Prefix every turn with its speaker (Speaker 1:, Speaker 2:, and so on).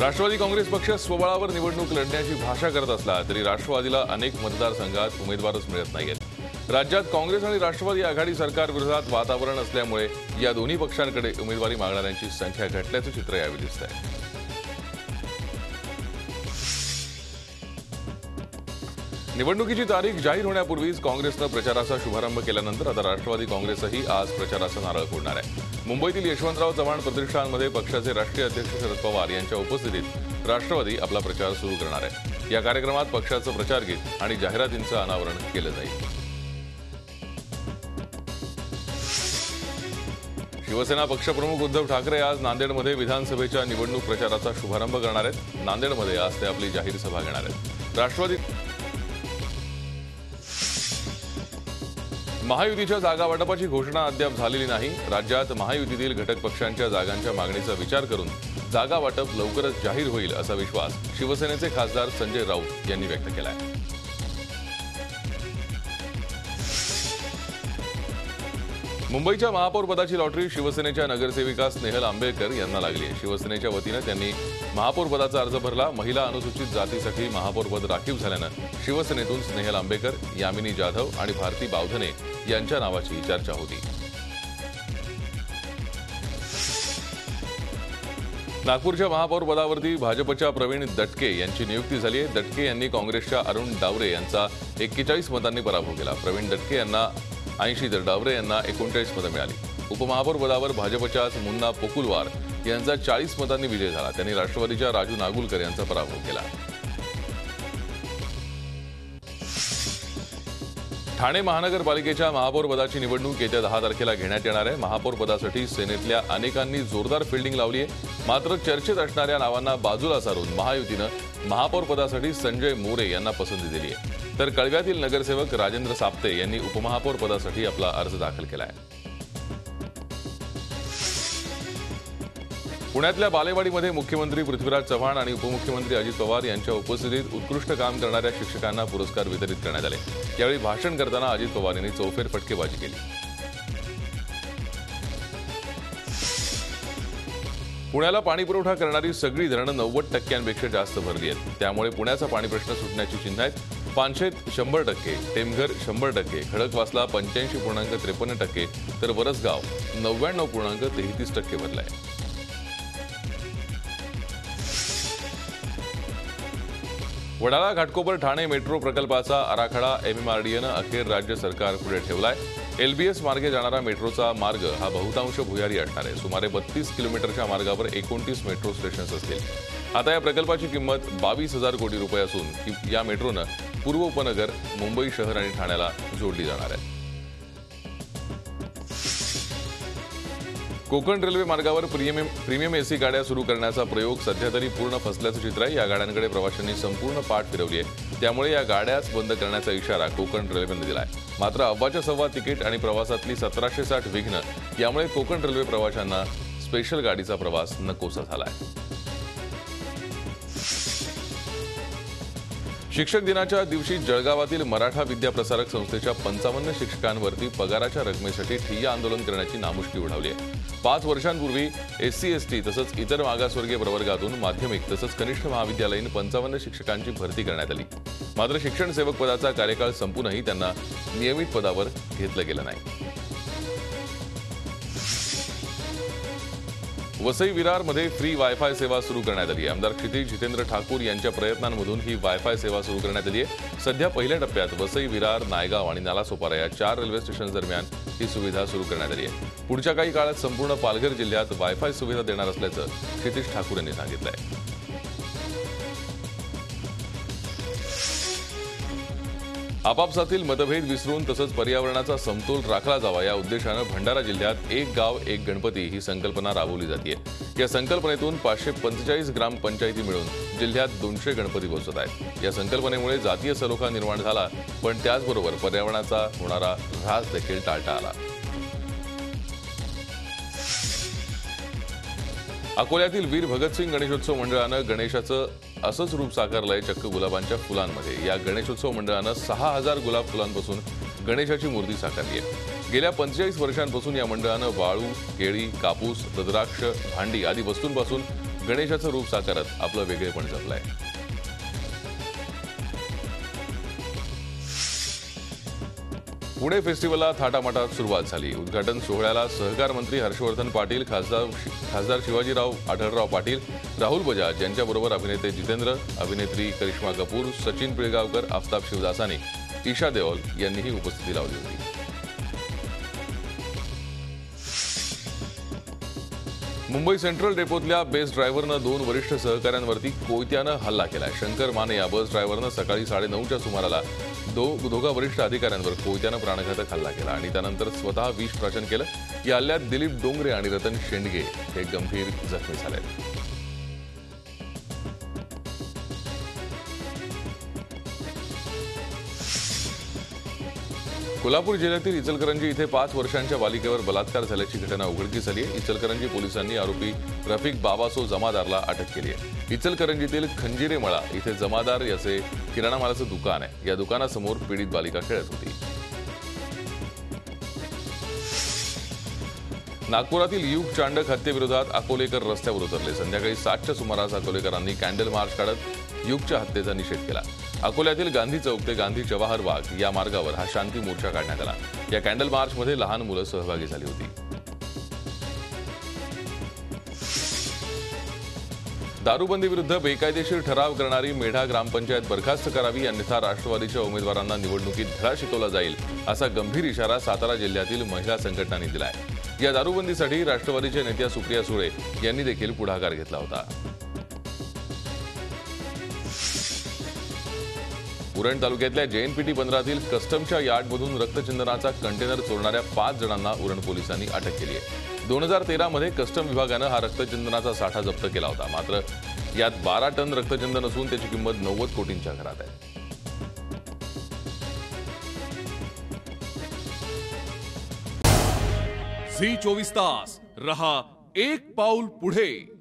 Speaker 1: राष्ट्रवादी काँग्रेस पक्ष स्वबळावर निवडणूक लढण्याची भाषा करत असला तरी राष्ट्रवादीला अनेक मतदारसंघात उमेदवारच मिळत नाहीत। राज्यात काँग्रेस आणि राष्ट्रवादी आघाडी सरकार विरोधात वातावरण असल्यामुळे या दोन्ही पक्षांकडे उमेदवारी मागणाऱ्यांची संख्या घटल्याचे चित्र यावेळी दिसतंय। निवडणुकीची तारीख जाहीर होण्यापूर्वीच काँग्रेसनं प्रचाराचा शुभारंभ केल्यानंतर आता राष्ट्रवादी काँग्रेसही आज प्रचाराचा नारळ फोडणार आहे। मुंबईतील यशवंतराव चव्हाण प्रतिष्ठानमध्ये पक्षाचे राष्ट्रीय अध्यक्ष शरद पवार यांच्या उपस्थितीत राष्ट्रवादी आपला प्रचार सुरू करणार आहे। या कार्यक्रमात पक्षाचं प्रचारगीत आणि जाहिरातींचं अनावरण केलं जाईल। शिवसेना पक्षप्रमुख उद्धव ठाकरे आज नांदेडमध्ये विधानसभेच्या निवडणूक प्रचाराचा शुभारंभ करणार आहेत। नांदेडमध्ये आज ते आपली जाहीर सभा घेणार आहेत। राष्ट्रवादी महायुतीच्या जागा वाटपाची घोषणा अद्याप झालेली नाही। राज्यात महायुतीतील घटक पक्षांच्या जागांच्या मागणीचा विचार करून जागा वाटप लवकरच जाहीर होईल असा विश्वास शिवसेनेचे खासदार संजय राऊत यांनी व्यक्त केला आहे। मुंबईच्या महापौरपदाची लॉटरी शिवसेनेच्या नगरसेविका स्नेहल आंबेकर यांना लागली आहे। शिवसेनेच्या वतीनं त्यांनी महापौरपदाचा अर्ज भरला। महिला अनुसूचित जातीसाठी महापौरपद राखीव झाल्यानं शिवसेनेतून स्नेहल आंबेकर, यामिनी जाधव आणि भारती बावधने यांच्या नावाची चर्चा होती। नागपूरच्या महापौरपदावरती भाजपच्या प्रवीण दटके यांची नियुक्ती झाली आहे। दटके यांनी काँग्रेसच्या अरुण डावरे यांचा 41 मतांनी पराभव केला। प्रवीण दटके यांना 80 तर डावरे यांना 39 मतं मिळाली। उपमहापौरपदावर भाजपच्याच मुन्ना पोकुलवार यांचा 40 मतांनी विजय झाला। त्यांनी राष्ट्रवादीच्या राजू नागुलकर यांचा पराभव केला। ठाणे महानगरपालिकेच्या महापौरपदाची निवडणूक येत्या 10 तारखेला घेण्यात येणार आहे। महापौरपदासाठी सेनेतल्या अनेकांनी जोरदार फिल्डिंग लावली आहे। मात्र चर्चेत असणाऱ्या नावांना बाजूला सारून महायुतीनं महापौरपदासाठी संजय मोरे यांना पसंती दिली आहे। तर कळव्यातील नगरसेवक राजेंद्र साप्ते यांनी उपमहापौरपदासाठी आपला अर्ज दाखल केला आहे। पुण्यातल्या बालेवाडीमध्ये मुख्यमंत्री पृथ्वीराज चव्हाण आणि उपमुख्यमंत्री अजित पवार यांच्या उपस्थितीत उत्कृष्ट काम करणाऱ्या शिक्षकांना पुरस्कार वितरित करण्यात आले। यावेळी भाषण करताना अजित पवार यांनी चौफेर फटकेबाजी केली। पुण्याला पाणीपुरवठा करणारी सगळी धरणं 90% जास्त भरली आहेत। त्यामुळे पुण्याचा पाणी प्रश्न सुटण्याची चिन्ह आहेत। पानशेत 100%, टेमघर 100%, खडकवासला 85.53%, तर वरसगाव 99.33% भरलाय। वडाळा घाटकोपर ठाणे मेट्रो प्रकल्पाचा आराखडा MMRDAनं अखेर राज्य सरकारपुढे ठेवलाय। LBS मार्गे जाणारा मेट्रोचा मार्ग हा बहुतांश भुयारी असणार आहे। सुमारे 32 किलोमीटरच्या मार्गावर 29 मेट्रो स्टेशन्स असतील। आता या प्रकल्पाची किंमत 22,000 कोटी रुपये असून या मेट्रोनं पूर्व उपनगर, मुंबई शहर आणि ठाण्याला जोडली जाणार आहे। कोकण रेल्वे मार्गावर प्रीमियम AC गाड्या सुरू करण्याचा प्रयोग सध्या तरी पूर्ण फसल्याचं चित्र आहे। या गाड्यांकडे प्रवाशांनी संपूर्ण पाठ फिरवली आहे। त्यामुळे या गाड्याच बंद करण्याचा इशारा कोकण रेल्वेने दिला आहे। मात्र अव्वाच्या सव्वा तिकीट आणि प्रवासातली 1760 विघ्न यामुळे कोकण रेल्वे प्रवाशांना स्पेशल गाडीचा प्रवास नकोसा झाला आहे। शिक्षक दिनाच्या दिवशी जळगावातील मराठा विद्याप्रसारक संस्थेच्या 55 शिक्षकांवरती पगाराच्या रकमेसाठी ठिय्या आंदोलन करण्याची नामुष्की उडावली आहे। 5 वर्षांपूर्वी SC ST तसंच इतर मागासवर्गीय प्रवर्गातून माध्यमिक तसंच कनिष्ठ महाविद्यालयीन 55 शिक्षकांची भरती करण्यात आली। मात्र शिक्षण सेवक पदाचा कार्यकाळ संपूनही त्यांना नियमित पदावर घेतलं गेलं नाही। वसई विरारमध्ये फ्री वायफाय सेवा सुरू करण्यात आली आहे। आमदार क्षितिज जितेंद्र ठाकूर यांच्या प्रयत्नांमधून ही वायफाय सेवा सुरू करण्यात आली आहे। सध्या पहिल्या टप्प्यात वसई विरार, नायगाव आणि नालासोपारा या 4 रेल्वे स्टेशन दरम्यान ही सुविधा सुरू करण्यात आली आहे। पुढच्या काही काळात संपूर्ण पालघर जिल्ह्यात वायफाय सुविधा देणार असल्याचं क्षितिज ठाकूर यांनी सांगितलं आहे। आपापसातील मतभेद विसरून तसंच पर्यावरणाचा समतोल राखला जावा या उद्देशानं भंडारा जिल्ह्यात एक गाव एक गणपती ही संकल्पना राबवली जाते। या संकल्पनेतून 545 ग्रामपंचायती मिळून जिल्ह्यात 200 गणपती बसवत आहेत। या संकल्पनेमुळे जातीय सलोखा निर्माण झाला, पण त्याचबरोबर पर्यावरणाचा होणारा ऱ्हास देखील टाळता आला। अकोल्यातील वीर भगतसिंग गणेशोत्सव मंडळानं गणेशाचं असंच रूप साकारलंय चक्क गुलाबांच्या फुलांमध्ये। या गणेशोत्सव मंडळानं 6000 गुलाब फुलांपासून गणेशाची मूर्ती साकारली आहे। गेल्या 45 वर्षांपासून या मंडळानं वाळू, केळी, कापूस, रुद्राक्ष, भांडी आदी वस्तूंपासून गणेशाचं रूप साकारत आपलं वेगळेपण जपलंय. पुणे फेस्टिव्हलला थाटामाटात सुरुवात झाली. उद्घाटन सोहळ्याला सहकार मंत्री हर्षवर्धन पाटील, खासदार शिवाजीराव आढळराव पाटील, राहुल बजाज यांच्याबरोबर अभिनेते जितेंद्र, अभिनेत्री करिश्मा कपूर, सचिन पिळगावकर, आफताब शिवदासानी, ईशा देओल यांनीही उपस्थिती लावली होती. मुंबई सेंट्रल डेपोतल्या बेस ड्रायव्हरनं 2 वरिष्ठ सहकाऱ्यांवरती कोयत्यानं हल्ला केलाय. शंकर माने या बस ड्रायव्हरनं सकाळी 9:30च्या सुमाराला दोघा वरिष्ठ अधिकाऱ्यांवर कोयत्यानं प्राणघातक हल्ला केला आणि त्यानंतर स्वतः विष प्राशन केलं. या हल्ल्यात दिलीप डोंगरे आणि रतन शेंडगे हे गंभीर जखमी झाले. कोल्हापूर जिल्ह्यातील इचलकरंजी इथे 5 वर्षांच्या बालिकेवर बलात्कार झाल्याची घटना उघडकीस आली आहे. इचलकरंजी पोलिसांनी आरोपी रफिक बाबासो जमादारला अटक केली आहे. इचलकरंजीतील खंजिरे मळा इथे जमादार याचे किराणा मालाचं दुकान आहे. या दुकानासमोर पीडित बालिका खेळत होती. नागपुरातील युग चांडक हत्येविरोधात अकोलेकर रस्त्यावर उतरले. संध्याकाळी 7च्या सुमारास अकोलेकरांनी कॅन्डल मार्च काढत युगच्या हत्येचा निषेध केला. अकोल्यातील गांधी चौक ते गांधी जवाहर बाग या मार्गावर हा शांती मोर्चा काढण्यात आला. या कॅन्डल मार्चमध्ये लहान मुलं सहभागी झाली होती. दारूबंदी विरुद्ध बेकायदेशीर ठराव करणारी मेढा ग्रामपंचायत बरखास्त करावी, अन्यथा राष्ट्रवादीच्या उमेदवारांना निवडणुकीत धडा शिकवला जाईल, असा गंभीर इशारा सातारा जिल्ह्यातील महिला संघटनांनी दिलाय. या दारूबंदीसाठी राष्ट्रवादीच्या नेत्या सुप्रिया सुळे यांनी देखील पुढाकार घेतला होता. उरण तालुक्यातल्या JNPT बंदरातील कस्टमच्या यार्डमधून रक्तचंदनाचा कंटेनर चोरणाऱ्या 5 जणांना उरण पोलिसांनी अटक केली आहे. 2013 मध्ये कस्टम विभागानं हा रक्तचंदनाचा साठा जप्त केला होता. मात्र यात 12 टन रक्तचंदन असून त्याची किंमत 90 कोटींच्या घरात आहे.
Speaker 2: झी 24 तास रहा एक पाऊल पुढे.